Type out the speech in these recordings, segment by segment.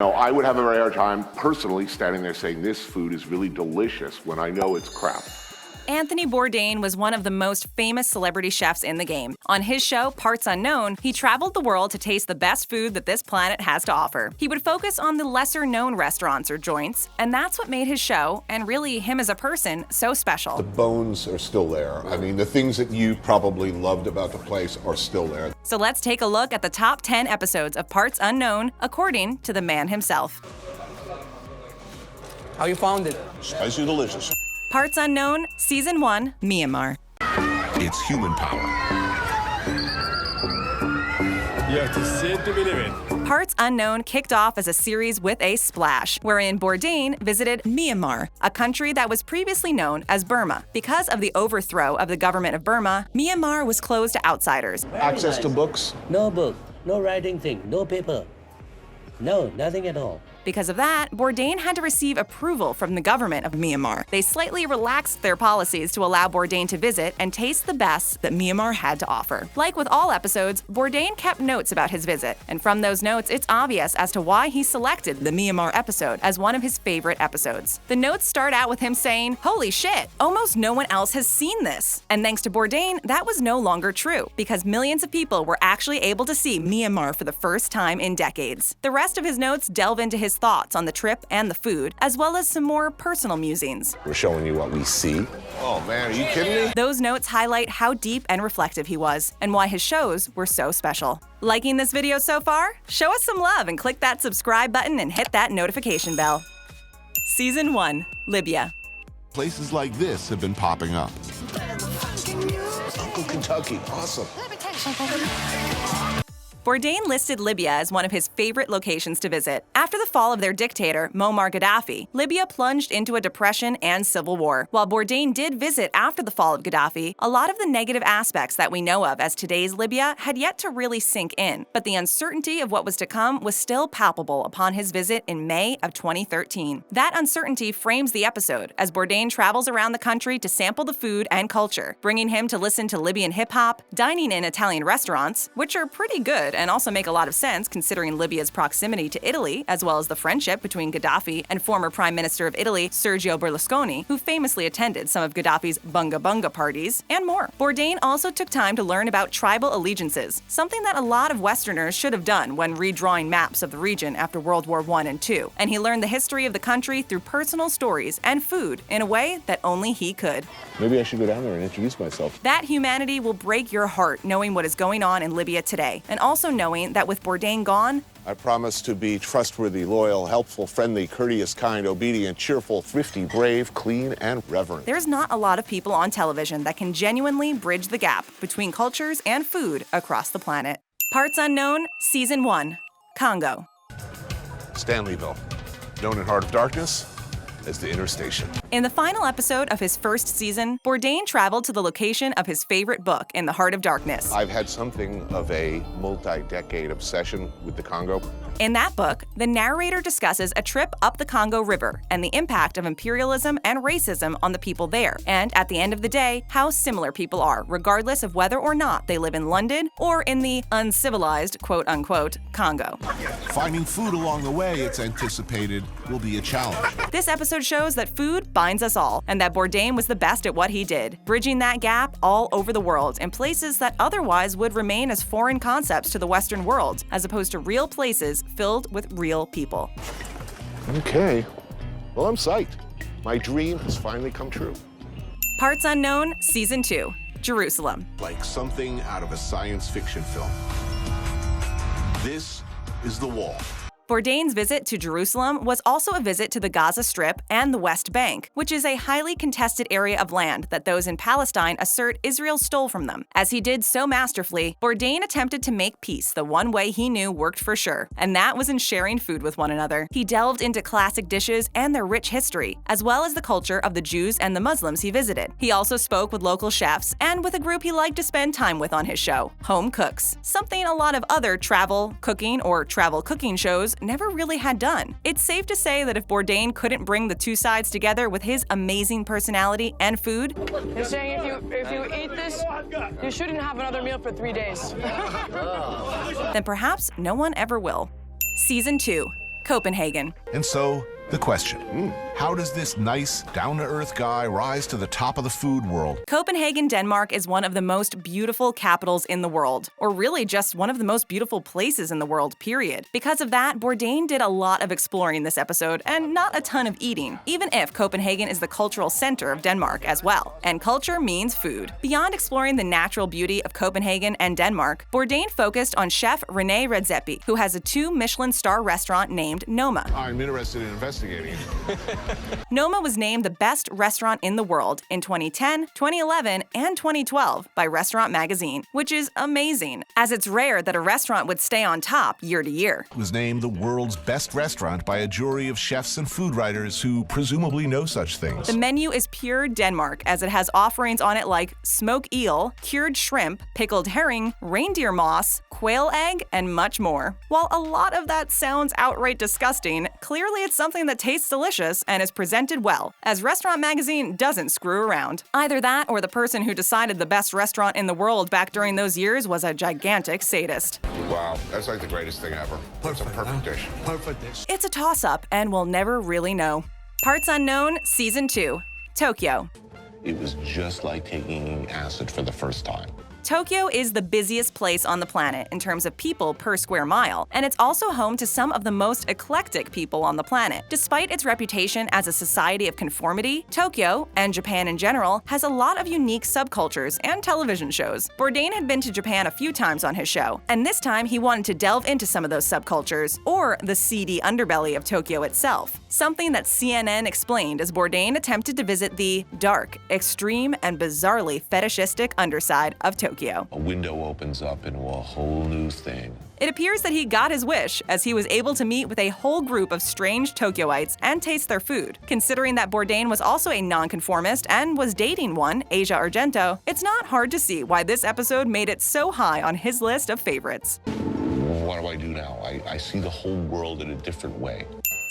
No, I would have a very hard time personally standing there saying this food is really delicious when I know it's crap. Anthony Bourdain was one of the most famous celebrity chefs in the game. On his show, Parts Unknown, he traveled the world to taste the best food that this planet has to offer. He would focus on the lesser-known restaurants or joints, and that's what made his show, and really him as a person, so special. The bones are still there. I mean, the things that you probably loved about the place are still there. So let's take a look at the top 10 episodes of Parts Unknown, according to the man himself. How you found it? Spicy delicious. Parts Unknown, Season 1, Myanmar. It's human power. You have to see it to believe it. Parts Unknown kicked off as a series with a splash, wherein Bourdain visited Myanmar, a country that was previously known as Burma. Because of the overthrow of the government of Burma, Myanmar was closed to outsiders. Access to books? No book, no writing thing, no paper. No, nothing at all. Because of that, Bourdain had to receive approval from the government of Myanmar. They slightly relaxed their policies to allow Bourdain to visit and taste the best that Myanmar had to offer. Like with all episodes, Bourdain kept notes about his visit, and from those notes, it's obvious as to why he selected the Myanmar episode as one of his favorite episodes. The notes start out with him saying, "Holy shit, almost no one else has seen this." And thanks to Bourdain, that was no longer true, because millions of people were actually able to see Myanmar for the first time in decades. The rest of his notes delve into his thoughts on the trip and the food, as well as some more personal musings. We're showing you what we see. Oh man, are you kidding me? Those notes highlight how deep and reflective he was, and why his shows were so special. Liking this video so far? Show us some love and click that subscribe button and hit that notification bell. Season 1, Libya. Places like this have been popping up. Uncle Kentucky, awesome. Bourdain listed Libya as one of his favorite locations to visit. After the fall of their dictator, Muammar Gaddafi, Libya plunged into a depression and civil war. While Bourdain did visit after the fall of Gaddafi, a lot of the negative aspects that we know of as today's Libya had yet to really sink in. But the uncertainty of what was to come was still palpable upon his visit in May of 2013. That uncertainty frames the episode as Bourdain travels around the country to sample the food and culture, bringing him to listen to Libyan hip-hop, dining in Italian restaurants, which are pretty good and also make a lot of sense considering Libya's proximity to Italy, as well as the friendship between Gaddafi and former Prime Minister of Italy, Sergio Berlusconi, who famously attended some of Gaddafi's bunga bunga parties, and more. Bourdain also took time to learn about tribal allegiances, something that a lot of Westerners should have done when redrawing maps of the region after World War I and II, and he learned the history of the country through personal stories and food in a way that only he could. Maybe I should go down there and introduce myself. That humanity will break your heart knowing what is going on in Libya today, and also knowing that with Bourdain gone, I promise to be trustworthy, loyal, helpful, friendly, courteous, kind, obedient, cheerful, thrifty, brave, clean, and reverent. There's not a lot of people on television that can genuinely bridge the gap between cultures and food across the planet. Parts Unknown, Season 1, Congo. Stanleyville, known in Heart of Darkness as the Inner Station. In the final episode of his first season, Bourdain traveled to the location of his favorite book, In the Heart of Darkness. I've had something of a multi-decade obsession with the Congo. In that book, the narrator discusses a trip up the Congo River and the impact of imperialism and racism on the people there, and at the end of the day, how similar people are, regardless of whether or not they live in London or in the uncivilized, quote-unquote, Congo. Finding food along the way, it's anticipated, will be a challenge. This episode shows that food binds us all, and that Bourdain was the best at what he did, bridging that gap all over the world in places that otherwise would remain as foreign concepts to the Western world, as opposed to real places filled with real people. Okay. Well, I'm psyched. My dream has finally come true. Parts Unknown, Season 2, Jerusalem. Like something out of a science fiction film. This is the wall. Bourdain's visit to Jerusalem was also a visit to the Gaza Strip and the West Bank, which is a highly contested area of land that those in Palestine assert Israel stole from them. As he did so masterfully, Bourdain attempted to make peace the one way he knew worked for sure, and that was in sharing food with one another. He delved into classic dishes and their rich history, as well as the culture of the Jews and the Muslims he visited. He also spoke with local chefs and with a group he liked to spend time with on his show, home cooks, something a lot of other travel cooking or travel cooking shows never really had done. It's safe to say that if Bourdain couldn't bring the two sides together with his amazing personality and food, They're saying if you eat this, you shouldn't have another meal for 3 days. then perhaps no one ever will. Season 2, Copenhagen. And so, the question, how does this nice, down-to-earth guy rise to the top of the food world? Copenhagen, Denmark is one of the most beautiful capitals in the world, or really just one of the most beautiful places in the world, period. Because of that, Bourdain did a lot of exploring this episode and not a ton of eating, even if Copenhagen is the cultural center of Denmark as well. And culture means food. Beyond exploring the natural beauty of Copenhagen and Denmark, Bourdain focused on chef René Redzepi, who has a 2 Michelin star restaurant named Noma. I'm interested in investigating it. Noma was named the best restaurant in the world in 2010, 2011, and 2012 by Restaurant Magazine, which is amazing, as it's rare that a restaurant would stay on top year to year. It was named the world's best restaurant by a jury of chefs and food writers who presumably know such things. The menu is pure Denmark, as it has offerings on it like smoked eel, cured shrimp, pickled herring, reindeer moss, quail egg, and much more. While a lot of that sounds outright disgusting, clearly it's something that tastes delicious and is presented well, as Restaurant Magazine doesn't screw around. Either that or the person who decided the best restaurant in the world back during those years was a gigantic sadist. Wow, that's like the greatest thing ever. It's a perfect dish. Perfect dish. It's a toss-up, and we'll never really know. Parts Unknown, Season 2, Tokyo. It was just like taking acid for the first time. Tokyo is the busiest place on the planet in terms of people per square mile, and it's also home to some of the most eclectic people on the planet. Despite its reputation as a society of conformity, Tokyo, and Japan in general, has a lot of unique subcultures and television shows. Bourdain had been to Japan a few times on his show, and this time he wanted to delve into some of those subcultures, or the seedy underbelly of Tokyo itself. Something that CNN explained as Bourdain attempted to visit the dark, extreme, and bizarrely fetishistic underside of Tokyo. A window opens up into a whole new thing. It appears that he got his wish, as he was able to meet with a whole group of strange Tokyoites and taste their food. Considering that Bourdain was also a nonconformist and was dating one, Asia Argento, it's not hard to see why this episode made it so high on his list of favorites. What do I do now? I see the whole world in a different way.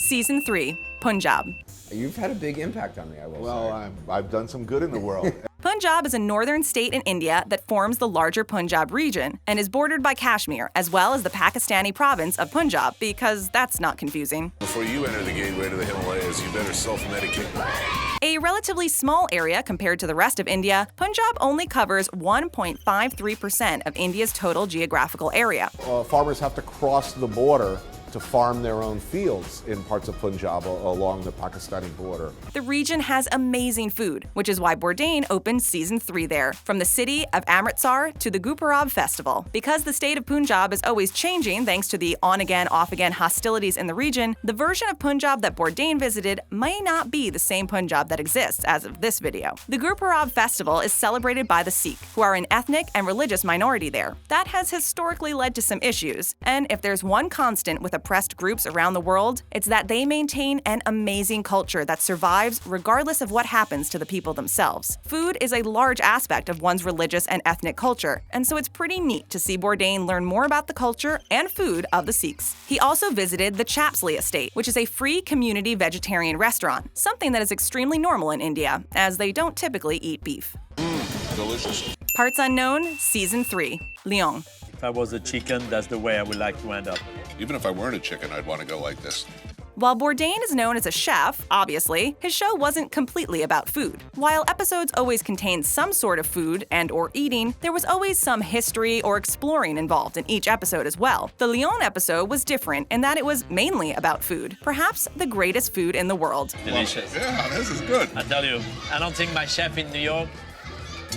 Season 3, Punjab. You've had a big impact on me, I will say. Well, I've done some good in the world. Punjab is a northern state in India that forms the larger Punjab region and is bordered by Kashmir, as well as the Pakistani province of Punjab, because that's not confusing. Before you enter the gateway to the Himalayas, you better self-medicate. A relatively small area compared to the rest of India, Punjab only covers 1.53% of India's total geographical area. Farmers have to cross the border to farm their own fields in parts of Punjab along the Pakistani border. The region has amazing food, which is why Bourdain opened Season 3 there, from the city of Amritsar to the Gurpurab Festival. Because the state of Punjab is always changing thanks to the on-again, off-again hostilities in the region, the version of Punjab that Bourdain visited may not be the same Punjab that exists as of this video. The Gurpurab Festival is celebrated by the Sikh, who are an ethnic and religious minority there. That has historically led to some issues, and if there's one constant with oppressed groups around the world, it's that they maintain an amazing culture that survives regardless of what happens to the people themselves. Food is a large aspect of one's religious and ethnic culture, and so it's pretty neat to see Bourdain learn more about the culture and food of the Sikhs. He also visited the Chapsley Estate, which is a free community vegetarian restaurant, something that is extremely normal in India, as they don't typically eat beef. Delicious. Parts Unknown, Season 3, Lyon. If I was a chicken, that's the way I would like to end up. Even if I weren't a chicken, I'd want to go like this. While Bourdain is known as a chef, obviously, his show wasn't completely about food. While episodes always contained some sort of food and/or eating, there was always some history or exploring involved in each episode as well. The Lyon episode was different in that it was mainly about food, perhaps the greatest food in the world. Delicious. Yeah, this is good. I tell you, I don't think my chef in New York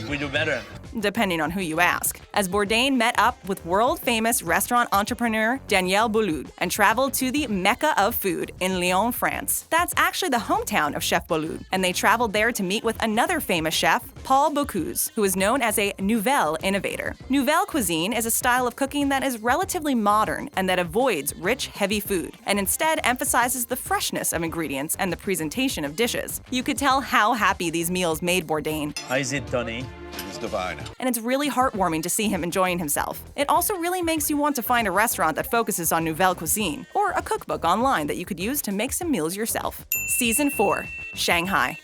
will do better. Depending on who you ask, as Bourdain met up with world-famous restaurant entrepreneur Daniel Boulud and traveled to the Mecca of food in Lyon, France. That's actually the hometown of Chef Boulud, and they traveled there to meet with another famous chef, Paul Bocuse, who is known as a nouvelle innovator. Nouvelle cuisine is a style of cooking that is relatively modern and that avoids rich, heavy food, and instead emphasizes the freshness of ingredients and the presentation of dishes. You could tell how happy these meals made Bourdain. How is it, Tony? It's divine. And it's really heartwarming to see him enjoying himself. It also really makes you want to find a restaurant that focuses on nouvelle cuisine, or a cookbook online that you could use to make some meals yourself. Season 4, Shanghai.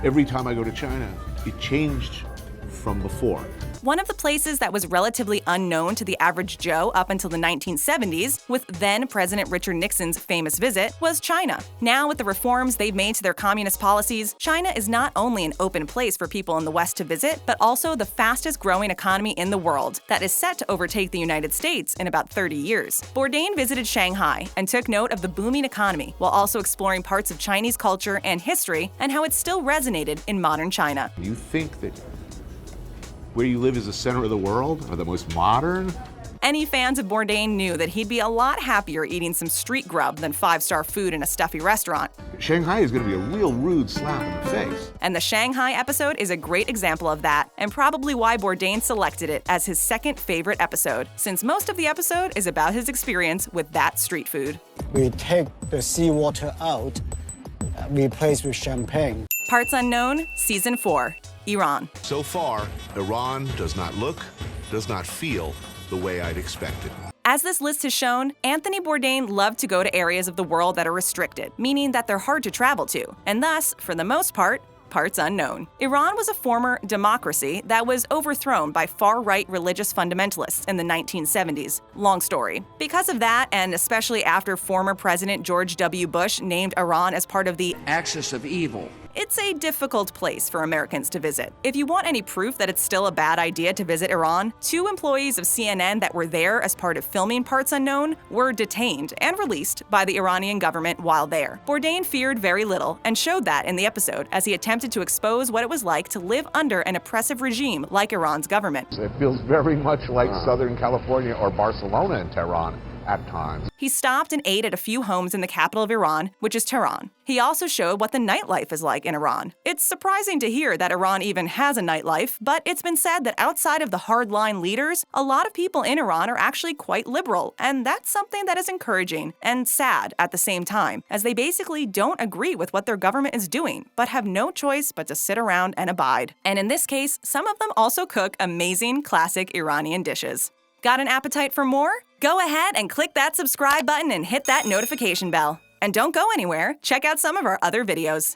Every time I go to China, it changed from before. One of the places that was relatively unknown to the average Joe up until the 1970s, with then-President Richard Nixon's famous visit, was China. Now, with the reforms they've made to their communist policies, China is not only an open place for people in the West to visit, but also the fastest-growing economy in the world that is set to overtake the United States in about 30 years. Bourdain visited Shanghai and took note of the booming economy, while also exploring parts of Chinese culture and history and how it still resonated in modern China. You think that where you live is the center of the world, or the most modern? Any fans of Bourdain knew that he'd be a lot happier eating some street grub than five-star food in a stuffy restaurant. Shanghai is going to be a real rude slap in the face. And the Shanghai episode is a great example of that, and probably why Bourdain selected it as his second favorite episode, since most of the episode is about his experience with that street food. We take the seawater out, replace with champagne. Parts Unknown, Season 4, Iran. So far, Iran does not look, does not feel the way I'd expected. As this list has shown, Anthony Bourdain loved to go to areas of the world that are restricted, meaning that they're hard to travel to, and thus, for the most part, parts unknown. Iran was a former democracy that was overthrown by far-right religious fundamentalists in the 1970s. Long story. Because of that, and especially after former President George W. Bush named Iran as part of the axis of evil, it's a difficult place for Americans to visit. If you want any proof that it's still a bad idea to visit Iran, 2 employees of CNN that were there as part of filming Parts Unknown were detained and released by the Iranian government while there. Bourdain feared very little and showed that in the episode as he attempted to expose what it was like to live under an oppressive regime like Iran's government. It feels very much like Southern California or Barcelona and Tehran at times. He stopped and ate at a few homes in the capital of Iran, which is Tehran. He also showed what the nightlife is like in Iran. It's surprising to hear that Iran even has a nightlife, but it's been said that outside of the hardline leaders, a lot of people in Iran are actually quite liberal, and that's something that is encouraging and sad at the same time, as they basically don't agree with what their government is doing, but have no choice but to sit around and abide. And in this case, some of them also cook amazing classic Iranian dishes. Got an appetite for more? Go ahead and click that subscribe button and hit that notification bell. And don't go anywhere, check out some of our other videos.